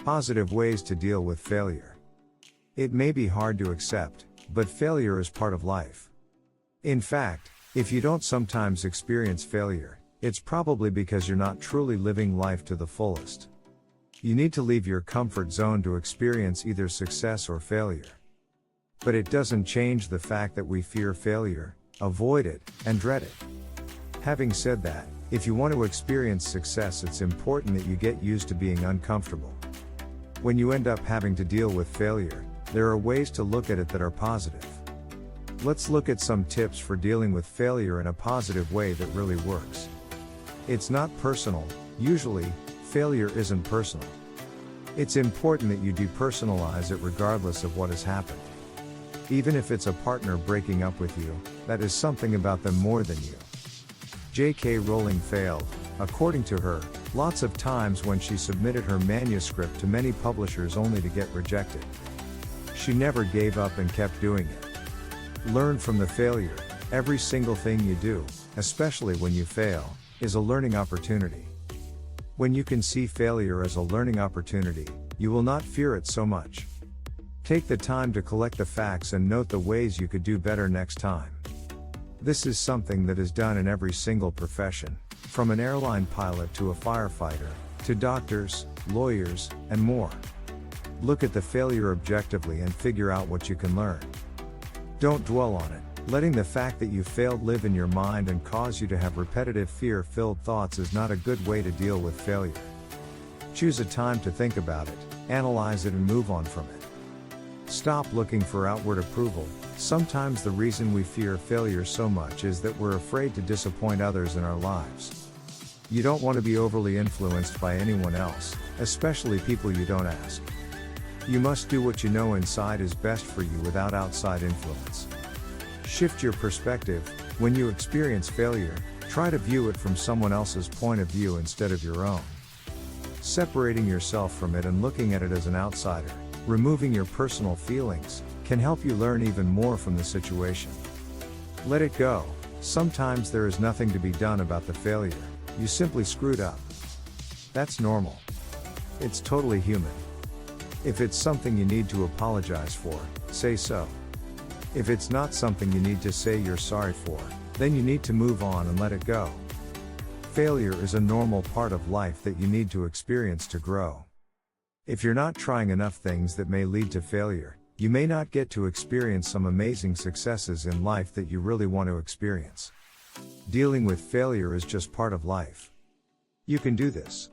Positive ways to deal with failure. It may be hard to accept, but failure is part of life. In fact, if you don't sometimes experience failure, it's probably because you're not truly living life to the fullest. You need to leave your comfort zone to experience either success or failure. But it doesn't change the fact that we fear failure, avoid it, and dread it. Having said that, if you want to experience success, it's important that you get used to being uncomfortable. When you end up having to deal with failure, there are ways to look at it that are positive. Let's look at some tips for dealing with failure in a positive way that really works. It's not personal. Usually, failure isn't personal. It's important that you depersonalize it regardless of what has happened. Even if it's a partner breaking up with you, that is something about them more than you. J.K. Rowling failed, according to her, lots of times when she submitted her manuscript to many publishers only to get rejected. She never gave up and kept doing it. Learn from the failure. Every single thing you do, especially when you fail, is a learning opportunity. When you can see failure as a learning opportunity, you will not fear it so much. Take the time to collect the facts and note the ways you could do better next time. This is something that is done in every single profession, from an airline pilot to a firefighter, to doctors, lawyers, and more. Look at the failure objectively and figure out what you can learn. Don't dwell on it. Letting the fact that you failed live in your mind and cause you to have repetitive fear-filled thoughts is not a good way to deal with failure. Choose a time to think about it, analyze it, and move on from it. Stop looking for outward approval. Sometimes the reason we fear failure so much is that we're afraid to disappoint others in our lives. You don't want to be overly influenced by anyone else, especially people you don't ask. You must do what you know inside is best for you without outside influence. Shift your perspective. When you experience failure, try to view it from someone else's point of view instead of your own. Separating yourself from it and looking at it as an outsider, removing your personal feelings, can help you learn even more from the situation. Let it go. Sometimes there is nothing to be done about the failure. You simply screwed up. That's normal. It's totally human. If it's something you need to apologize for, say so. If it's not something you need to say you're sorry for, then you need to move on and let it go. Failure is a normal part of life that you need to experience to grow. If you're not trying enough things that may lead to failure, you may not get to experience some amazing successes in life that you really want to experience. Dealing with failure is just part of life. You can do this.